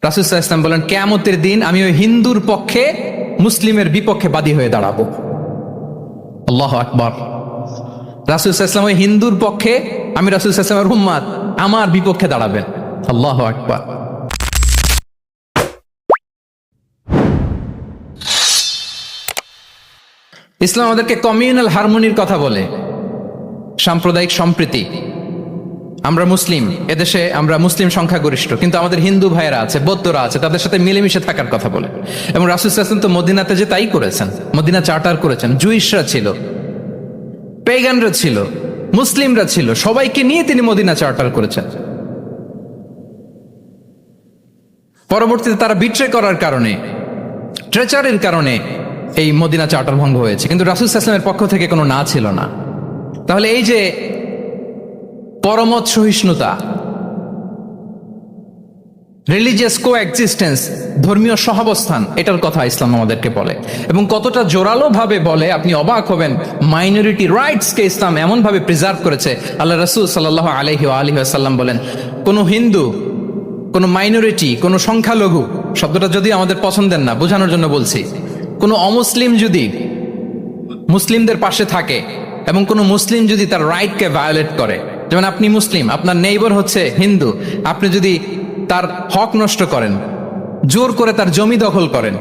রাসূল সাল্লাল্লাহু আলাইহি ওয়াসাল্লাম বলেন, কিয়ামতের দিন আমি ওই হিন্দুর পক্ষে মুসলিমের বিপক্ষে বাদী হয়ে দাঁড়াবো। আল্লাহু আকবার। রাসূল সাল্লাল্লাহু আলাইহি ওয়াসাল্লাম ওই হিন্দুর পক্ষে, আমি রাসূল সাল্লাল্লাহু আলাইহি ওয়াসাল্লামের উম্মত, আমার বিপক্ষে দাঁড়াবেন। আল্লাহু আকবার। ইসলাম আমাদেরকে কমিউনাল হারমোনির কথা বলে, সাম্প্রদায়িক সম্প্রীতি। আমরা মুসলিম, এদেশে আমরা মুসলিম সংখ্যাগরিষ্ঠ, কিন্তু আমাদের হিন্দু ভাইয়েরা আছে, বৌদ্ধরা আছে, তাদের সাথে মিলেমিশে থাকার কথা বলে। এবং রাসূল সাল্লাল্লাহু আলাইহি ওয়াসাল্লাম তো মদিনাতে যে তাই করেছেন, মদিনা চার্টার করেছেন। জুইশরা ছিল, পেগানরা ছিল, মুসলিমরা ছিল, সবাইকে নিয়ে তিনি মদিনা চার্টার করেছেন। পরবর্তীতে তারা বিট্রে করার কারণে, ট্রেচারের কারণে এই মদিনা চার্টার ভঙ্গ হয়েছে, কিন্তু রাসূল সাল্লাল্লাহু আলাইহি ওয়াসাল্লামের পক্ষ থেকে কোনো না ছিল না। তাহলে এই যে পরমত সহিষ্ণুতা, রিলিজিয়াস কোএক্সিস্টেন্স, ধর্মীয় সহাবস্থান, এটার কথা ইসলাম আমাদেরকে বলে। এবং কতটা জোরালো ভাবে বলে আপনি অবাক হবেন। মাইনরিটি রাইটসকে ইসলাম এমন ভাবে প্রিজার্ভ করেছে। আল্লাহ রাসূল সাল্লাল্লাহু আলাইহি ওয়াসাল্লাম বলেন, কোন হিন্দু, কোন মাইনরিটি, কোন সংখ্যালঘু, শব্দটা যদিও আমাদের পছন্দের না, বোঝানোর জন্য বলছি, কোন অমুসলিম যদি মুসলিমদের পাশে থাকে এবং কোন মুসলিম যদি তার রাইটকে ভায়োলেট করে, যেমন আপনি মুসলিম, আপনার নেইবার হচ্ছে হিন্দু, আপনি যদি তার হক নষ্ট করেন, জোর করে তার জমি দখল করেন,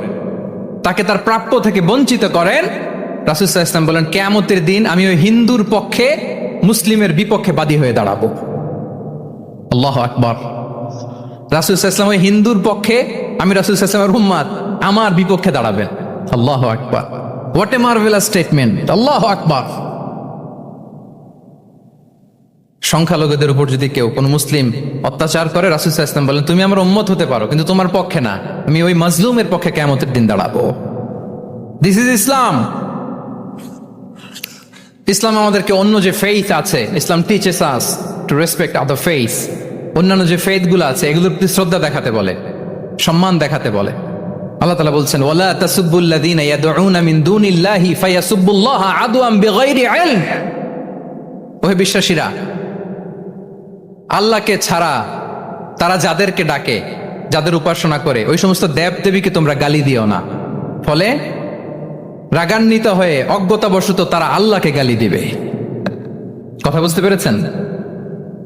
তাকে তার প্রাপ্য থেকে বঞ্চিত করেন, রাসূল সাল্লাল্লাহু আলাইহি ওয়াসাল্লাম বলেন, কিয়ামতের দিন আমি ওই হিন্দুর পক্ষে মুসলিমের বিপক্ষে বাদী হয়ে দাঁড়াবো। আল্লাহু আকবার। রাসূল সাল্লাল্লাহু আলাইহি ওয়াসাল্লাম ওই হিন্দুর পক্ষে, আমি রাসূল সাল্লাল্লাহু আলাইহি ওয়াসাল্লামের উম্মত, আমার বিপক্ষে দাঁড়াবেন। আল্লাহু আকবার। What a marvellous statement. আল্লাহু আকবার। সংখ্যালঘুদের উপর যদি কেউ কোন মুসলিম অত্যাচার করে, রাসূল সাল্লাল্লাহু আলাইহি ওয়াসাল্লাম বলেন, তুমি আমার উম্মত হতে পারো, কিন্তু তোমার পক্ষে না, আমি ওই মাজলুমের পক্ষে কিয়ামতের দিন দাঁড়াবো। দিস ইজ ইসলাম। ইসলাম আমাদেরকে অন্য যে ফেইথ আছে, Islam teaches us to respect other faith. অন্যান্য যে ফেইথ গুলো আছে এগুলোর প্রতি শ্রদ্ধা দেখাতে বলে, সম্মান দেখাতে বলে। আল্লাহ তাআলা বলছেন, ওয়ালা তাসুব্বুল্লাযীনা ইয়াদউনা মিন দুনিল্লাহি ফায়াসুব্বুল্লাহা আদওয়ান বিগাইরি ইলম। ওহে বিশ্বাসীরা, আল্লাহকে ছাড়া তারা যাদেরকে ডাকে, যাদের উপাসনা করে, ওই সমস্ত দেব দেবীকে তোমরা গালি দিও না। ফলে রাগান্বিত হয়ে অজ্ঞতাবশত তারা আল্লাহকে গালি দিবে। কথা বুঝতে পেরেছেন?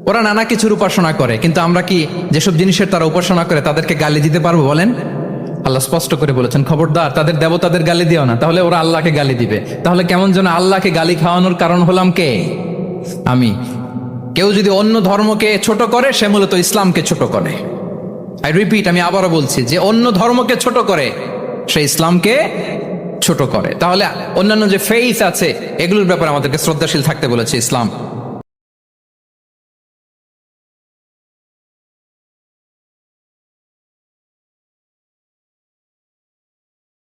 ওরা নানা কিছুর উপাসনা করে, কিন্তু আমরা কি যেসব জিনিসের তারা উপাসনা করে তাদেরকে গালি দিতে পারবো বলেন? আল্লাহ স্পষ্ট করে বলেছেন, খবরদার তাদের দেবতাদের গালি দিও না, তাহলে ওরা আল্লাহকে গালি দিবে। তাহলে কেমন যেন আল্লাহকে গালি খাওয়ানোর কারণ হলাম কে? আমি। কেউ যদি অন্য ধর্মকে ছোট করে, সে মূলত ইসলামকে ছোট করে। আই রিপিট, আমি আবারও বলছি, যে অন্য ধর্মকে ছোট করে সে ইসলামকে ছোট করে। তাহলে অন্যান্য যে ফেইথ আছে এগুলোর ব্যাপারে আমাদেরকে শ্রদ্ধাশীল থাকতে বলেছে ইসলাম।